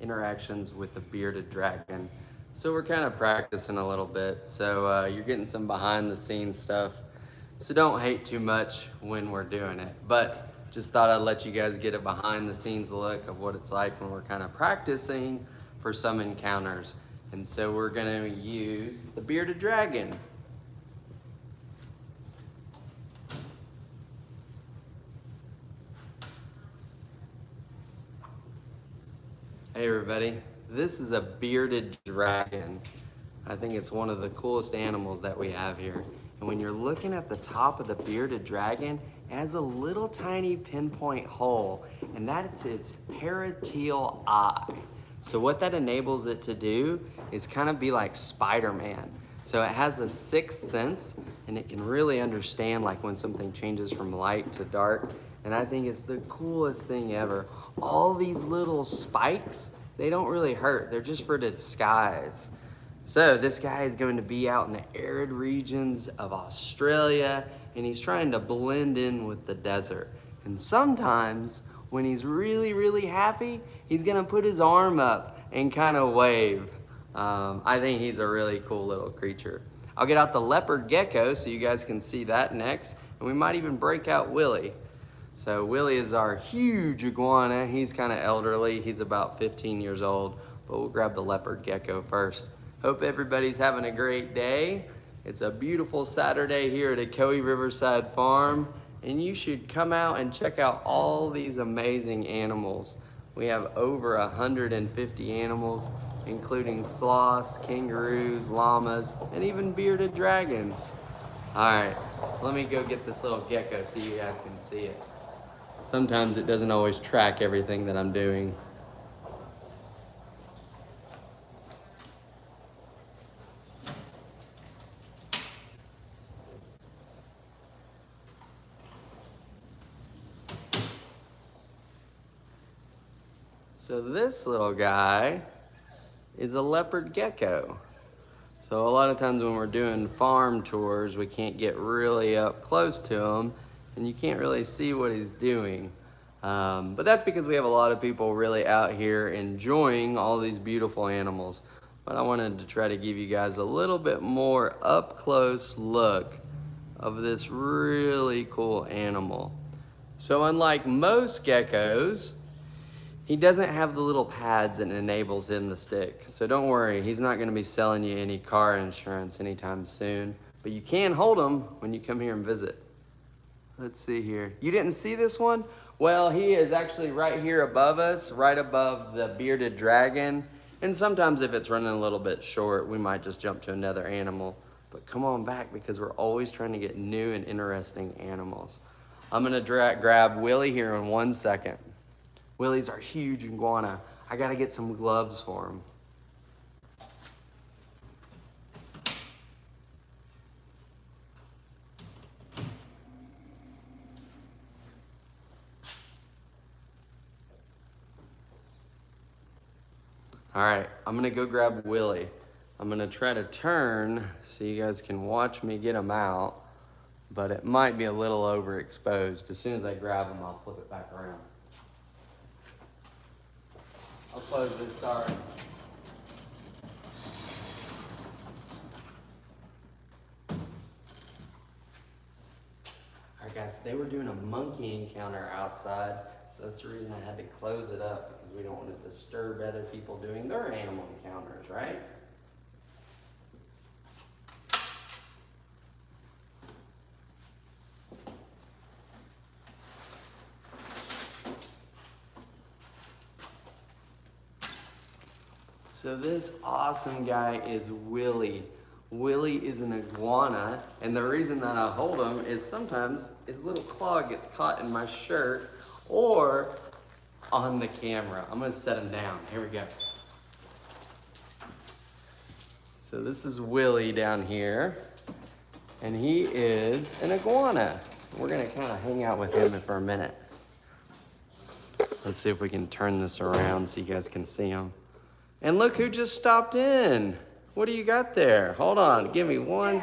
interactions with the bearded dragon. So we're kind of practicing a little bit. So you're getting some behind the scenes stuff. So don't hate too much when we're doing it. But just thought I'd let you guys get a behind the scenes look of what it's like when we're kind of practicing for some encounters. And so we're gonna use the bearded dragon. Hey everybody, this is a bearded dragon. I think it's one of the coolest animals that we have here. And when you're looking at the top of the bearded dragon, it has a little tiny pinpoint hole, and that's its parateal eye. So what that enables it to do is kind of be like Spider-Man. So it has a sixth sense, and it can really understand like when something changes from light to dark. And I think it's the coolest thing ever. All these little spikes, they don't really hurt. They're just for disguise. So this guy is going to be out in the arid regions of Australia, and he's trying to blend in with the desert. And sometimes when he's really, really happy, he's gonna put his arm up and kind of wave. I think he's a really cool little creature. I'll get out the leopard gecko so you guys can see that next, and we might even break out Willie. So Willie is our huge iguana. He's kind of elderly. He's about 15 years old, but we'll grab the leopard gecko first. Hope everybody's having a great day. It's a beautiful Saturday here at Ocoee Riverside Farm, and you should come out and check out all these amazing animals. We have over 150 animals, including sloths, kangaroos, llamas, and even bearded dragons. All right, let me go get this little gecko so you guys can see it. Sometimes it doesn't always track everything that I'm doing. So this little guy is a leopard gecko. So a lot of times when we're doing farm tours, we can't get really up close to him, and you can't really see what he's doing. But that's because we have a lot of people really out here enjoying all these beautiful animals. But I wanted to try to give you guys a little bit more up close look of this really cool animal. So unlike most geckos, he doesn't have the little pads that enables him to stick. So don't worry, he's not gonna be selling you any car insurance anytime soon, but you can hold him when you come here and visit. Let's see here. You didn't see this one? Well, he is actually right here above us, right above the bearded dragon. And sometimes if it's running a little bit short, we might just jump to another animal. But come on back because we're always trying to get new and interesting animals. I'm gonna grab Willie here in 1 second. Willie's our huge iguana. I gotta get some gloves for him. All right, I'm gonna go grab Willie. I'm gonna try to turn so you guys can watch me get him out, but it might be a little overexposed. As soon as I grab him, I'll flip it back around. I'll close this, sorry. All right guys, they were doing a monkey encounter outside, so that's the reason I had to close it up, because we don't want to disturb other people doing their animal encounters, right? So this awesome guy is Willie. Willie is an iguana, and the reason that I hold him is sometimes his little claw gets caught in my shirt or on the camera. I'm gonna set him down. Here we go. So this is Willie down here, and he is an iguana. We're gonna kind of hang out with him for a minute. Let's see if we can turn this around so you guys can see him. And look who just stopped in. What do you got there? Hold on, give me one.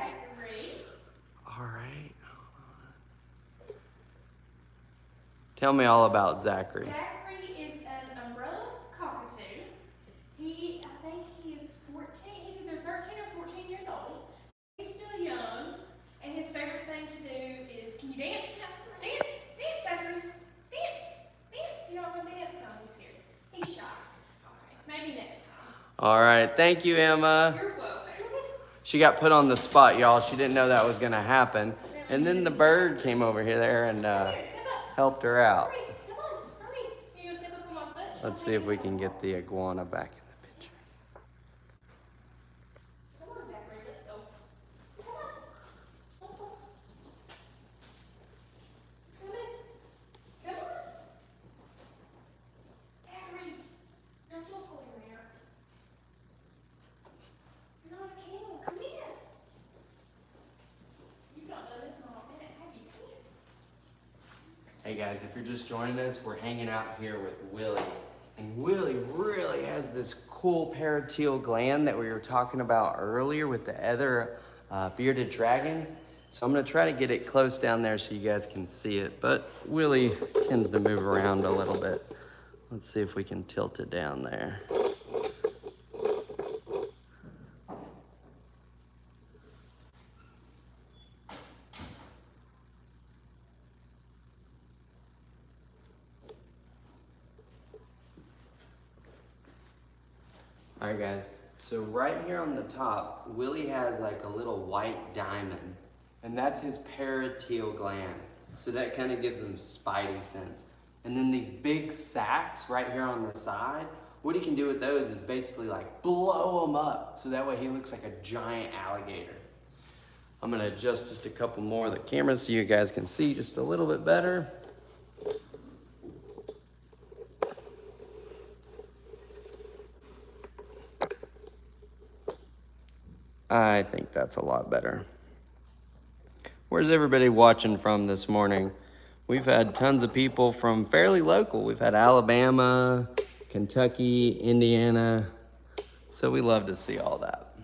All right. Tell me all about Zachary. Zachary is an umbrella cockatoo. All right, thank you, Emma. You're welcome. She got put on the spot, y'all. She didn't know that was gonna happen. And then the bird came over here there and helped her out. Hurry, come on, hurry. You gonna step up on my foot? Let's see if we can get the iguana back in the picture. Come on, Zachary, let's go. Come on. Let's go. Come in. Come on. Zachary, don't go in there. You're not a camel. Come here. You've not done this in a minute, have you? Come here. Hey guys, if you're just joining us, we're hanging out here with Willie. And Willie really has this cool parateal gland that we were talking about earlier with the other bearded dragon. So I'm gonna try to get it close down there so you guys can see it. But Willie tends to move around a little bit. Let's see if we can tilt it down there. All right, guys, so right here on the top, Willie has like a little white diamond, and that's his parateal gland. So that kind of gives him spidey sense. And then these big sacs right here on the side, what he can do with those is basically like blow them up, so that way he looks like a giant alligator. I'm gonna adjust just a couple more of the camera so you guys can see just a little bit better. I think that's a lot better. Where's everybody watching from this morning? We've had tons of people from fairly local. We've had Alabama, Kentucky, Indiana. So we love to see all that.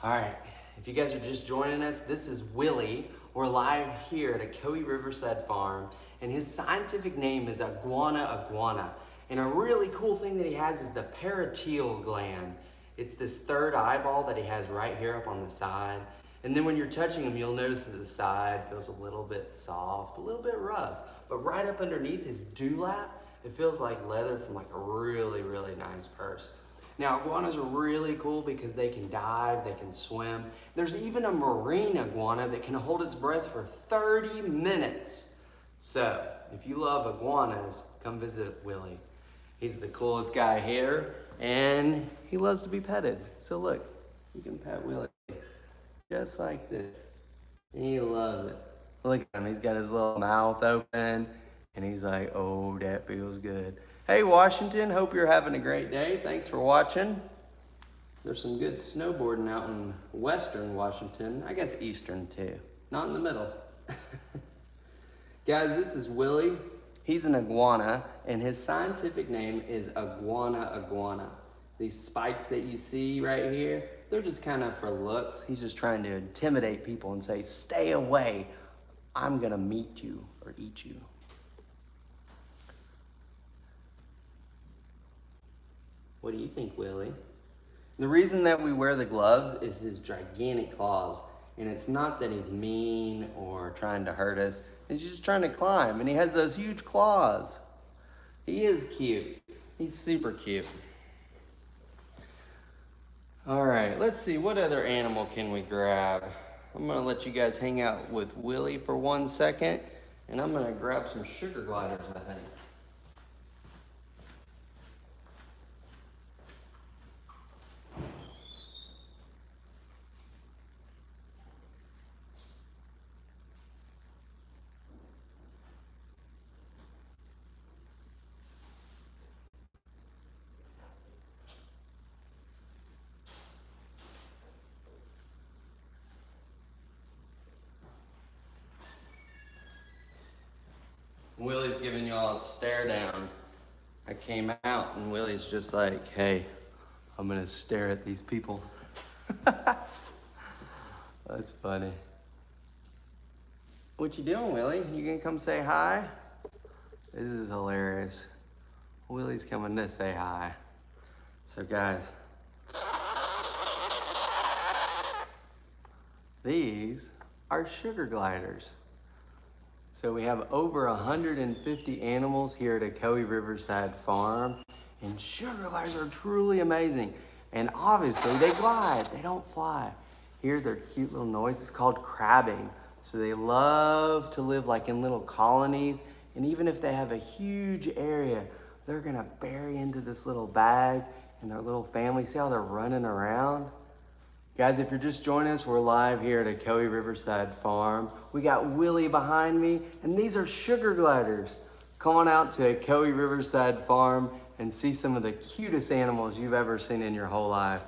All right, if you guys are just joining us, this is Willie. We're live here at Ocoee Riverside Farm, and his scientific name is Iguana iguana. And a really cool thing that he has is the parateal gland. It's this third eyeball that he has right here up on the side. And then when you're touching him, you'll notice that the side feels a little bit soft, a little bit rough. But right up underneath his dewlap, it feels like leather from like a really, really nice purse. Now, iguanas are really cool because they can dive, they can swim. There's even a marine iguana that can hold its breath for 30 minutes. So, if you love iguanas, come visit Willie. He's the coolest guy here, and he loves to be petted. So look, you can pet Willie just like this. He loves it. Look at him, he's got his little mouth open, and he's like, oh, that feels good. Hey, Washington, hope you're having a great day. Thanks for watching. There's some good snowboarding out in western Washington. I guess eastern too, not in the middle. Guys, this is Willie. He's an iguana, and his scientific name is Iguana iguana. These spikes that you see right here, they're just kind of for looks. He's just trying to intimidate people and say, stay away. I'm gonna meet you or eat you. What do you think, Willie? The reason that we wear the gloves is his gigantic claws. And it's not that he's mean or trying to hurt us. He's just trying to climb, and he has those huge claws. He is cute. He's super cute. All right, let's see, what other animal can we grab? I'm gonna let you guys hang out with Willie for 1 second, and I'm gonna grab some sugar gliders, I think. Willie's giving y'all a stare down. I came out and Willie's just like, hey, I'm gonna stare at these people. That's funny. What you doing, Willie? You gonna come say hi? This is hilarious. Willie's coming to say hi. So guys, these are sugar gliders. So we have over 150 animals here at Ocoee Riverside Farm, and sugar gliders are truly amazing. And obviously they glide, they don't fly. Hear their cute little noise, it's called crabbing. So they love to live like in little colonies, and even if they have a huge area, they're gonna bury into this little bag and their little family. See how they're running around? Guys, if you're just joining us, we're live here at Ocoee Riverside Farm. We got Willie behind me, and these are sugar gliders. Come on out to Ocoee Riverside Farm and see some of the cutest animals you've ever seen in your whole life.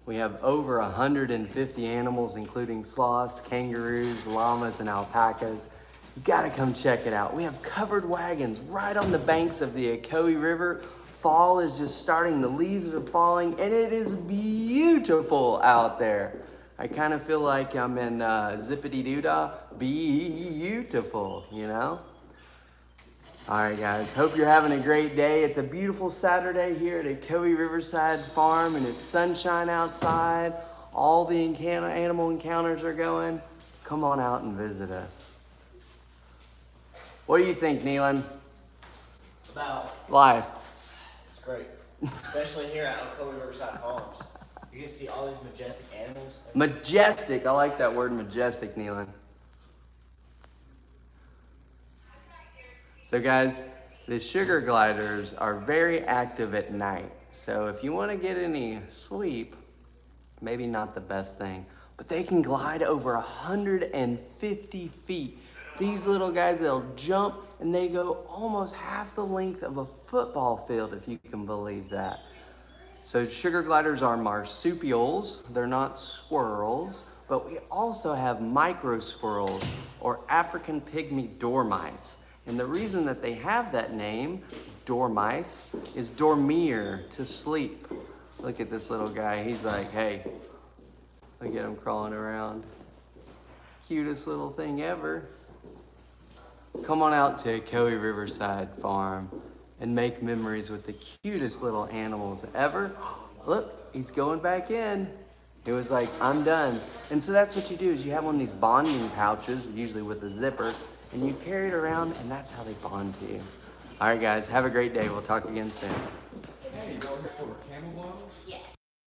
We have over 150 animals, including sloths, kangaroos, llamas, and alpacas. You gotta come check it out. We have covered wagons right on the banks of the Ocoee River. Fall is just starting, the leaves are falling, and it is beautiful out there. I kind of feel like I'm in Zippity-Doo-Dah, beautiful, you know? All right, guys, hope you're having a great day. It's a beautiful Saturday here at Ocoee Riverside Farm, and it's sunshine outside. All the animal encounters are going. Come on out and visit us. What do you think, Neelan? About Life. it's great, especially here at Ocoee Riverside Farms. You can see all these majestic animals. Majestic. I like that word, majestic, Neelan. So guys, the sugar gliders are very active at night. So if you want to get any sleep, maybe not the best thing, but they can glide over 150 feet. These little guys, they'll jump and they go almost half the length of a football field, if you can believe that. So sugar gliders are marsupials. They're not squirrels, but we also have micro squirrels or African pygmy dormice. And the reason that they have that name, dormice, is dormir, to sleep. Look at this little guy. He's like, hey, look at him crawling around. Cutest little thing ever. Come on out to Ocoee Riverside Farm and make memories with the cutest little animals ever. Look, he's going back in. It was like, I'm done. And so that's what you do, is you have one of these bonding pouches, usually with a zipper, and you carry it around, and that's how they bond to you. All right, guys, have a great day. We'll talk again soon. Hey, y'all here for camel bottles? Yes.